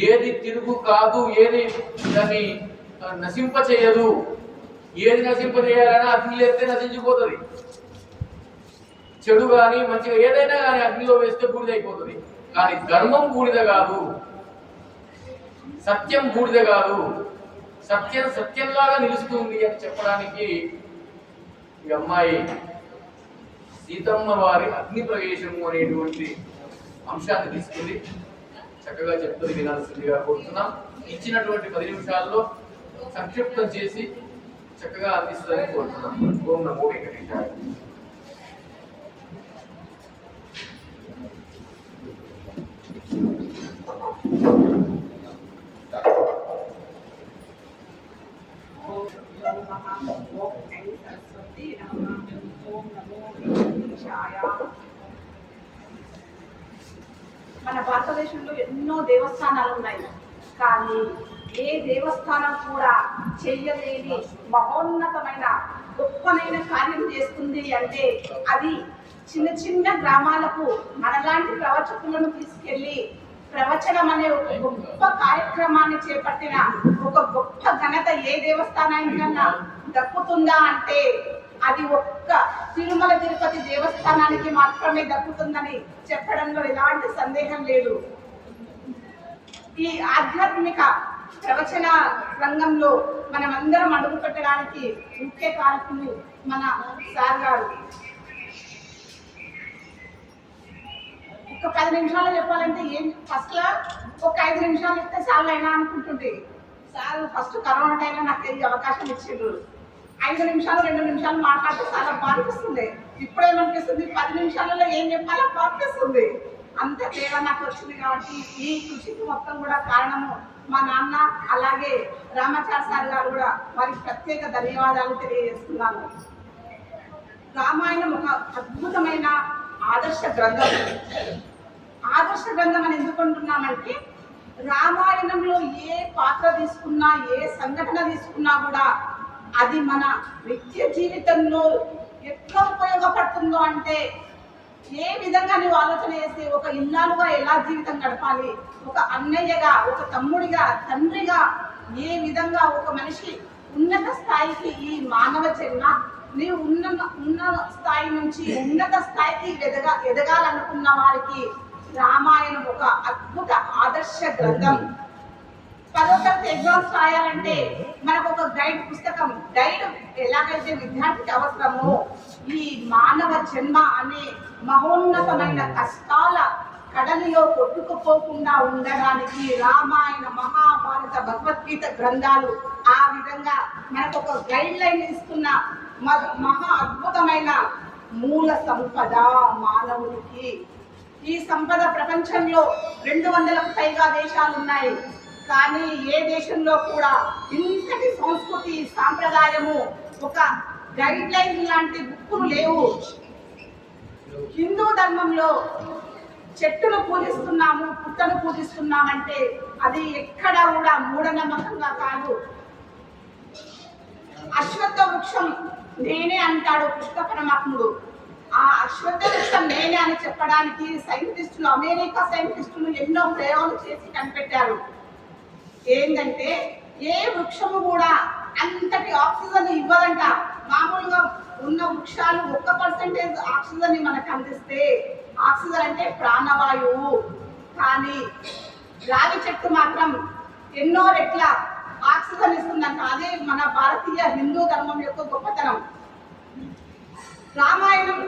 ఏది తిరుగు కాదు, ఏది దాన్ని నశింపచేయదు. ఏది నశింపచేయాలన్నా అగ్నిలో వేస్తే నశించిపోతుంది. చెడు కానీ మంచిగా ఏదైనా కానీ అగ్నిలో వేస్తే బూడిదైపోతుంది. కానీ ధర్మం బూడిద కాదు, సత్యం బూడిద కాదు, సత్యం సత్యంలాగా నిలుస్తుంది అని చెప్పడానికి ఈ అమ్మాయి సీతమ్మ వారి అగ్ని ప్రవేశము అనేటువంటి అంశాన్ని తీసుకుంది. చక్కగా చెప్తుంది, వినాల్సిందిగా కోరుతున్నాం. ఇచ్చినటువంటి 10 నిమిషాల్లో సంక్షిప్తం చేసి చక్కగా అందిస్తుందని కోరుతున్నాం. ఓం నమో వెంకటేశాయ. మన భారతదేశంలో ఎన్నో దేవస్థానాలు ఉన్నాయి, కానీ ఏ దేవస్థానం కూడా చెయ్యలేని మహోన్నతమైన గొప్పనైన కార్యం చేస్తుంది అంటే అది చిన్న చిన్న గ్రామాలకు మనలాంటి ప్రవచకులను తీసుకెళ్లి ప్రవచనం అనే ఒక గొప్ప కార్యక్రమాన్ని చేపట్టిన ఒక గొప్ప ఘనత ఏ దేవస్థానానికన్నా దక్కుతుందా అంటే అది ఒక్క తిరుమల తిరుపతి దేవస్థానానికి మాత్రమే దక్కుతుందని చెప్పడంలో ఎలాంటి సందేహం లేదు. ఈ ఆధ్యాత్మిక ప్రవచన రంగంలో మనమందరం అడుగు పెట్టడానికి ముఖ్య కారకులు మన సార్ గారు. ఒక 10 నిమిషాలు చెప్పాలంటే ఏం ఫస్ట్ ఒక 5 నిమిషాలు ఇస్తే చాలు అయినా అనుకుంటుంటే సార్ ఫస్ట్ కరోనా టైంలో నాకు తెలియ అవకాశం ఇచ్చిండ్రు. 5 నిమిషాలు 2 నిమిషాలు మాట్లాడితే చాలా బాధిస్తుంది. ఇప్పుడేమనిపిస్తుంది 10 నిమిషాలలో ఏం చెప్పాలో బాధిస్తుంది. అంత తేడా నాకు వచ్చింది. కాబట్టి ఈ కృషికి మొత్తం కూడా కారణము మా నాన్న, అలాగే రామాచార్య సార్ గారు కూడా వారికి ప్రత్యేక ధన్యవాదాలు తెలియజేస్తున్నాను. రామాయణం ఒక అద్భుతమైన ఆదర్శ గ్రంథం. ఆదర్శ గ్రంథం అని ఎందుకు అంటున్నామంటే రామాయణంలో ఏ పాత్ర తీసుకున్నా, ఏ సంఘటన తీసుకున్నా కూడా అది మన నిత్య జీవితంలో ఎట్లా ఉపయోగపడుతుందో అంటే ఏ విధంగా నువ్వు ఆలోచన చేసి ఒక ఇల్లాలుగా ఎలా జీవితం గడపాలి, ఒక అన్నయ్యగా, ఒక తమ్ముడిగా, తండ్రిగా ఏ విధంగా ఒక మనిషి ఉన్నత స్థాయికి ఈ మానవ జన్మ నీవు ఉన్న స్థాయి నుంచి ఉన్నత స్థాయికి ఎదగాలనుకున్న వారికి రామాయణం ఒక అద్భుత ఆదర్శ గ్రంథం. 10వ తరగతి ఎగ్జామ్స్ రాయాలంటే మనకు ఒక గైడ్ పుస్తకం, గైడ్ ఎలాగైతే విద్యార్థికి అవసరమో ఈ మానవ జన్మ అనే మహోన్నతమైన కష్టాల కడలిలో కొట్టుకుపోకుండా ఉండడానికి రామాయణ, మహాభారత, భగవద్గీత గ్రంథాలు ఆ విధంగా మనకు ఒక గైడ్ లైన్ ఇస్తున్న మహా అద్భుతమైన మూల సంపద మానవుడికి. ఈ సంపద ప్రపంచంలో 200లకు పైగా దేశాలు ఉన్నాయి, కానీ ఏ దేశంలో కూడా ఇంతటి సంస్కృతి, సాంప్రదాయము, ఒక గైడ్ లైన్ లాంటి బుక్కులు లేవు. హిందూ ధర్మంలో చెట్టును పూజిస్తున్నాము, పుట్టను పూజిస్తున్నామంటే అది ఎక్కడ కూడా మూఢనమ్మకంగా కాదు. అశ్వత్థ వృక్షం నేనే అంటాడు కృష్ణ పరమాత్ముడు. ఆ అశ్వత్థ వృక్షం నేనే అని చెప్పడానికి సైంటిస్టులు, అమెరికా సైంటిస్టులు ఎన్నో ప్రయోగాలు చేసి కనిపెట్టారు. ఏంటంటే ఏ వృక్షము కూడా అంతటి ఆక్సిజన్ ఇవ్వదంట. మామూలుగా ఉన్న వృక్షాలు 1% ఆక్సిజన్ మనకు అందిస్తే, ఆక్సిజన్ అంటే ప్రాణవాయువు, కానీ రావి చెట్టు మాత్రం ఎన్నో రెట్ల ఆక్సిజన్ ఇస్తుందంట. అదే మన భారతీయ హిందూ ధర్మం యొక్క గొప్పతనం. రామాయణం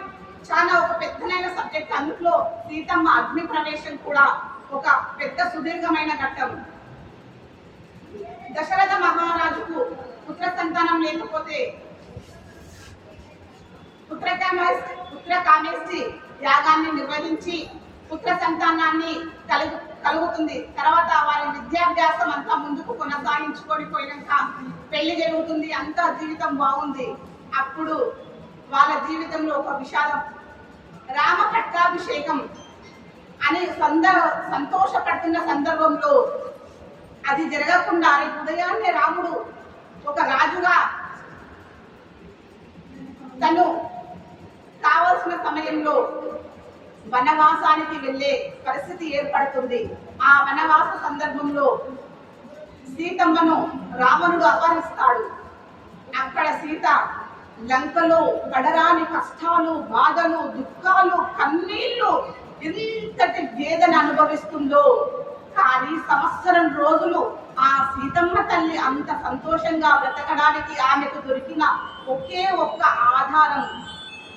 చాలా ఒక పెద్దనైన సబ్జెక్ట్. అందులో సీతమ్మ అగ్ని ప్రవేశం కూడా ఒక పెద్ద సుదీర్ఘమైన ఘట్టం. దశరథ మహారాజుకు పుత్ర సంతానం లేకపోతే పుత్రకామేష్టి యాగాన్ని నిర్వహించి పుత్ర సంతానాన్ని కలుగుతుంది. తర్వాత వారి విద్యాభ్యాసం అంతా ముందుకు కొనసాగించుకొని పోయినాక పెళ్లి జరుగుతుంది, అంతా జీవితం బాగుంది. అప్పుడు వాళ్ళ జీవితంలో ఒక విషాదం. రామ పట్టాభిషేకం అని సంతోషపడుతున్న సందర్భంలో అది జరగకుండా రేపు ఉదయాన్నే రాముడు ఒక రాజుగా తను కావలసిన సమయంలో వనవాసానికి వెళ్ళే పరిస్థితి ఏర్పడుతుంది. ఆ వనవాస సందర్భంలో సీతమ్మను రావణుడు అపహరిస్తాడు. అక్కడ సీత లంకలో పడరాని కష్టాలు, బాధలు, దుఃఖాలు, కన్నీళ్లు, ఎంతటి వేదన అనుభవిస్తుందో. కానీ సంవత్సరం రోజులు ఆ సీతమ్మ తల్లి అంత సంతోషంగా బ్రతకడానికి ఆమెకు దొరికిన ఒకే ఒక్క ఆధారం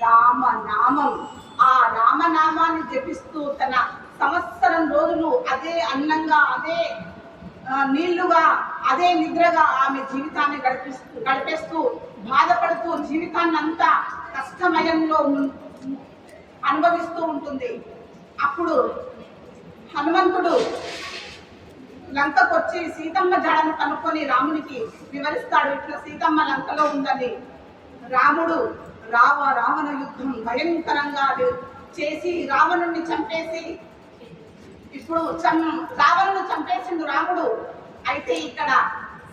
రామనామం. ఆ రామనామాన్ని జపిస్తూ తన సంవత్సరం రోజులు అదే అన్నంగా, అదే నీళ్లుగా, అదే నిద్రగా ఆమె జీవితాన్ని గడిపేస్తూ బాధపడుతూ జీవితాన్ని అంతా కష్టమయంలో అనుభవిస్తూ ఉంటుంది. అప్పుడు హనుమంతుడు లంకకు వచ్చి సీతమ్మ జాడను కనుక్కొని రామునికి వివరిస్తాడు, ఇట్లా సీతమ్మ లంకలో ఉందని. రాముడు రావణ యుద్ధం భయంకరంగా చేసి రావణుణ్ణి చంపేసి, ఇప్పుడు రావణుడు చంపేసిండు రాముడు. అయితే ఇక్కడ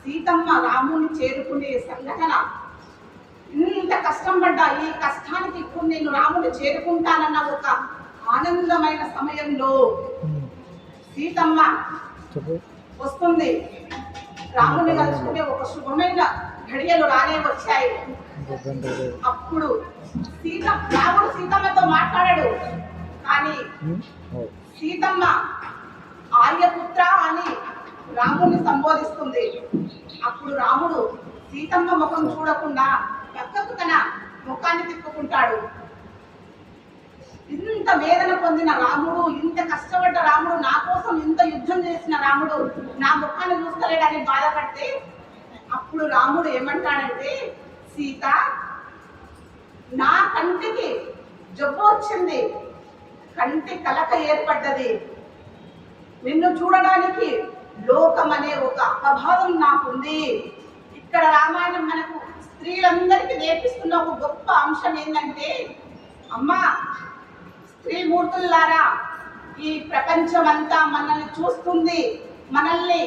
సీతమ్మ రాముని చేరుకునే సంఘటన, ఇంత కష్టం పడ్డా ఈ కష్టానికి ఇప్పుడు నేను రాముని చేరుకుంటానన్న ఒక ఆనందమైన సమయంలో సీతమ్మ వస్తుంది. రాముని కలుసుకునే ఒక శుభమైన ఘడియలు రానే వచ్చాయి. అప్పుడు రాముడు సీతమ్మతో మాట్లాడాడు, కానీ సీతమ్మ ఆర్యపుత్ర అని రాముని సంబోధిస్తుంది. అప్పుడు రాముడు సీతమ్మ ముఖం చూడకుండా పక్కకు తన ముఖాన్ని తిప్పుకుంటాడు. ఇంత వేదన పొందిన రాముడు, ఇంత కష్టపడ్డ రాముడు, నా కోసం ఇంత యుద్ధం చేసిన రాముడు నా ముఖాన్ని చూస్తలేడని బాధపడితే, అప్పుడు రాముడు ఏమంటాడంటే, సీత, నా కంటికి జబ్బు వచ్చింది, కంటి కలక ఏర్పడ్డది, నిన్ను చూడడానికి లోకం అనే ఒక అపభావం నాకుంది. ఇక్కడ రామాయణం మనకు స్త్రీలందరికీ నేర్పిస్తున్న ఒక గొప్ప అంశం ఏంటంటే, అమ్మా స్త్రీమూర్తులారా, ఈ ప్రపంచం అంతా మనల్ని చూస్తుంది, మనల్ని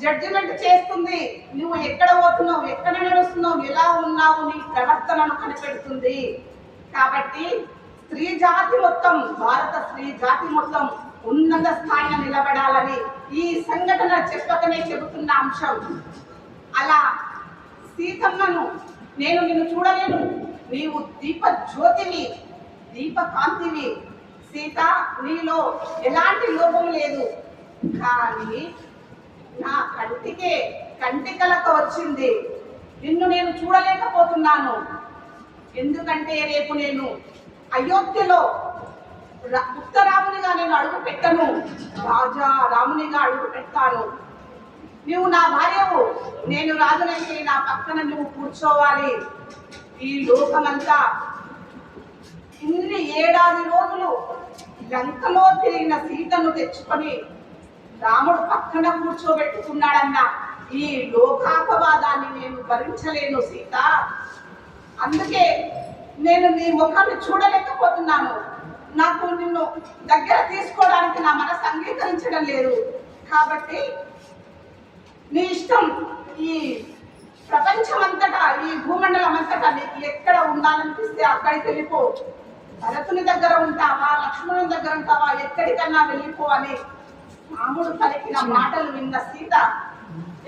జడ్జిమెంట్ చేస్తుంది. నువ్వు ఎక్కడ పోతున్నావు, ఎక్కడ నడుస్తున్నావు, ఎలా ఉన్నావు, నీ ప్రవర్తనను కనిపెడుతుంది. కాబట్టి స్త్రీ జాతి మొత్తం, భారత స్త్రీ జాతి మొత్తం ఉన్నత స్థాయిలో నిలబడాలని ఈ సంఘటన చెప్పకనే చెబుతున్న అంశం. అలా సీతమ్మను, నేను నిన్ను చూడలేను, నీవు దీప జ్యోతివి, దీపకాంతివి సీత, నీలో ఎలాంటి లోపం లేదు, కానీ నా కంటి కలక వచ్చింది, నిన్ను నేను చూడలేకపోతున్నాను. ఎందుకంటే రేపు నేను అయోధ్యలో ఉత్తరామునిగా నేను అడుగు పెట్టను, రాజా రామునిగా అడుగు పెడతాను. నువ్వు నా భార్యవు, నేను రాజునైతే నా పక్కన నువ్వు కూర్చోవాలి. ఈ లోకమంతా ఇన్ని ఏడాది రోజులు లంకలో తిరిగిన సీతను తెచ్చుకొని రాముడు పక్కన కూర్చోబెట్టుకున్నాడన్న ఈ లోకాపవాదాన్ని నేను భరించలేను సీత. అందుకే నేను నీ ముఖాన్ని చూడలేకపోతున్నాను. నాకు నిన్ను దగ్గర తీసుకోవడానికి నా మనసు అంగీకరించడం లేదు. కాబట్టి నీ ఇష్టం, ఈ ప్రపంచమంతటా, ఈ భూమండలం అంతటా నీకు ఎక్కడ ఉండాలనిపిస్తే అక్కడికి వెళ్ళిపో. భరతుని దగ్గర ఉంటావా, లక్ష్మణుని దగ్గర ఉంటావా, ఎక్కడికన్నా వెళ్ళిపో అని రాముడు పలికిన మాటలు విన్న సీత,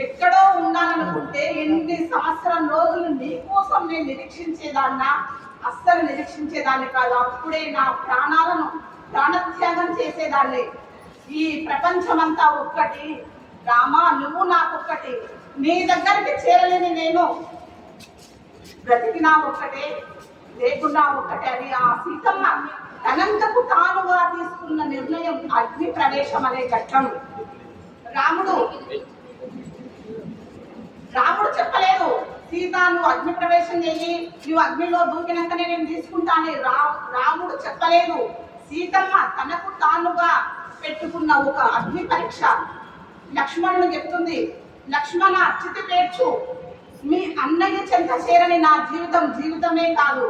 ఎక్కడో ఉండాలనుకుంటే ఎన్ని సంవత్సరం రోజులు నీ కోసం నేను నిరీక్షించేదాన్నా, అస్సలు నిరీక్షించేదాన్ని కాదు. అప్పుడే నా ప్రాణత్యాగం చేసేదాన్ని. ఈ ప్రపంచమంతా ఒక్కటి రామా, నువ్వు నాకొక్కటి, నీ దగ్గరికి చేరలేని నేను బ్రతికినా ఒక్కటే, లేకున్నా ఒక్కటే అని ఆ సీతమ్మ తనంతకు తానుగా తీసుకున్న నిర్ణయం అగ్ని ప్రవేశం అనే ఘట్టం. రాముడు చెప్పలేదు, సీత నువ్వు అగ్ని ప్రవేశం చెయ్యి, నువ్వు అగ్నిలో దూకినాకనే నేను తీసుకుంటాను. రాముడు చెప్పలేదు. సీతమ్మ తనకు తానుగా పెట్టుకున్న ఒక అగ్ని పరీక్ష లక్ష్మణుడు చెప్తుంది, లక్ష్మణ చితి పేర్చు, మీ అన్నయ్య చెంత చేరని నా జీవితమే కాదు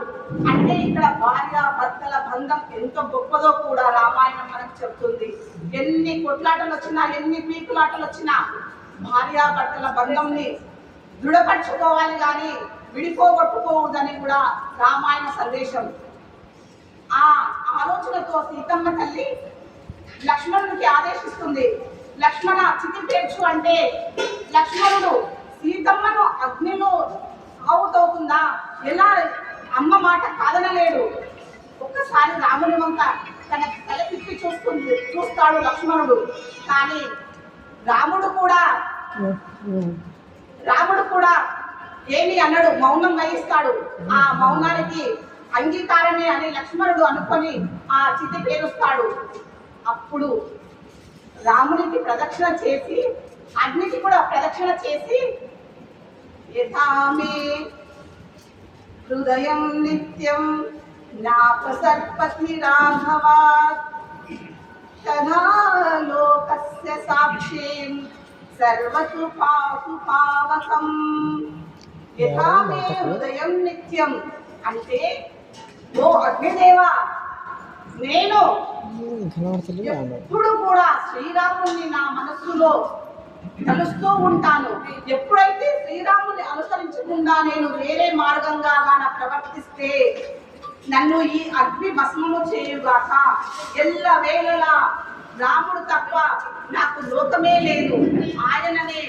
అంటే ఇక్కడ భార్య భర్తల బంధం ఎంత గొప్పదో కూడా రామాయణం మనకు చెప్తుంది. ఎన్ని కొట్లాటలు వచ్చినా, ఎన్ని పీకులాటలు వచ్చినా భార్య భర్తల బంధంని దృఢపరచుకోవాలి కానీ విడిపోగొట్టుకోవద్దని కూడా రామాయణ సందేశం. ఆ ఆలోచనతో సీతమ్మ తల్లి లక్ష్మణునికి ఆదేశిస్తుంది, లక్ష్మణ చితి పేర్చు అంటే లక్ష్మణుడు సీతమ్మను అగ్నిలో ఆవుతవుతుందా, ఎలా అమ్మ మాట కాదనలేడు. ఒక్కసారి రాముని వంక తన తల తిప్పి చూస్తాడు లక్ష్మణుడు. కానీ రాముడు కూడా ఏమి అన్నాడు, మౌనం వహిస్తాడు. ఆ మౌనానికి అంగీకారమే అని లక్ష్మణుడు అనుకొని ఆ చితి పేరుస్తాడు. అప్పుడు రామునికి ప్రదక్షిణ చేసి అగ్నికి కూడా ప్రదక్షిణ చేసి యథామే హృదయం నిత్యం నాపసర్పతి రాఘవాత్ తదా లోకస్య సాక్షిం సర్వతు పాతు పావకం. యథామే హృదయం నిత్యం అంటే ఓ అగ్నిదేవా, నేను ఎప్పుడు కూడా శ్రీరాముని నా మనస్సులో కలుస్తూ ఉంటాను. ఎప్పుడైతే శ్రీరాముని అనుసరించకుండా నేను వేరే మార్గంగా ప్రవర్తిస్తే నన్ను ఈ అగ్ని భస్మము చేయుగాక. ఎల్లవేళలా రాముడు తప్ప నాకు లోకమే లేదు, ఆయననే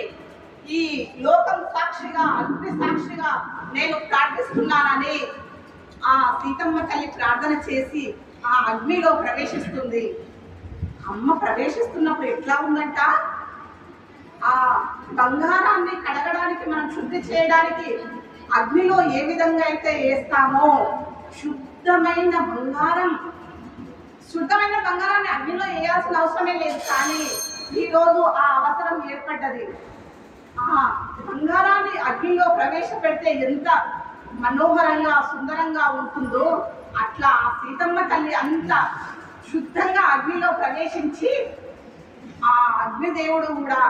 ఈ లోకం సాక్షిగా అగ్ని సాక్షిగా నేను ప్రార్థిస్తున్నానని ఆ సీతమ్మ తల్లి ప్రార్థన చేసి ఆ అగ్నిలో ప్రవేశిస్తుంది. అమ్మ ప్రవేశిస్తున్నప్పుడు ఎట్లా ఉందంట, ఆ బంగారాన్ని కడగడానికి మనం శుద్ధి చేయడానికి అగ్నిలో ఏ విధంగా అయితే వేస్తామో శుద్ధమైన బంగారాన్ని అగ్నిలో వేయాల్సిన అవసరమే లేదు. కానీ ఈరోజు ఆ అవసరం ఏర్పడ్డది. ఆ బంగారాన్ని అగ్నిలో ప్రవేశపెడితే ఎంత మనోహరంగా సుందరంగా ఉంటుందో అట్లా ఆ సీతమ్మ తల్లి అంత శుద్ధంగా అగ్నిలో ప్రవేశించి ఆ అగ్నిదేవుడు కూడా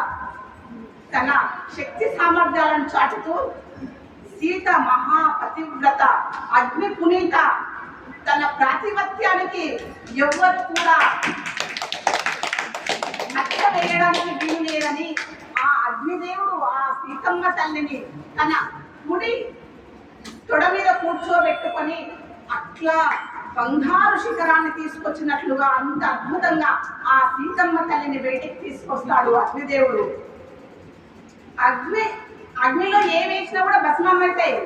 తన శక్తి సామర్థ్యాలను చాటుతూ సీత మహాపతివ్రత అగ్ని పునీత తన ప్రాతిపత్యానికి ఎవ్వరు కూడా నచ్చ వేయడానికి వీలు లేదని ఆ అగ్నిదేవుడు ఆ సీతమ్మ తల్లిని తన కుడి తొడ మీద కూర్చోబెట్టుకొని అట్లా బంగారు శిఖరాన్ని తీసుకొచ్చినట్లుగా అంత అద్భుతంగా ఆ సీతమ్మ తల్లిని బయటికి తీసుకొస్తాడు అగ్నిదేవుడు. అగ్నిలో ఏ వేసినా కూడా భస్మం అవుతాయి.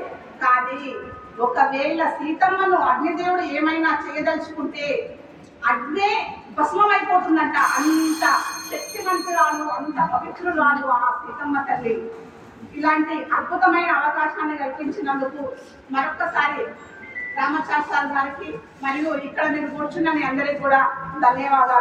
కానీ ఒకవేళ సీతమ్మను అగ్నిదేవుడు ఏమైనా చేయదలుచుకుంటే అగ్నే భస్మం అయిపోతుందంట. అంత శక్తివంతురాలు, అంత పవిత్రురాలు ఆ సీతమ్మ తల్లి. ఇలాంటి అద్భుతమైన అవకాశాన్ని కల్పించినందుకు మరొక్కసారి రామాచార్య సార్ గారికి మరియు ఇక్కడ మీరు కూర్చున్న మీ అందరికీ కూడా ధన్యవాదాలు.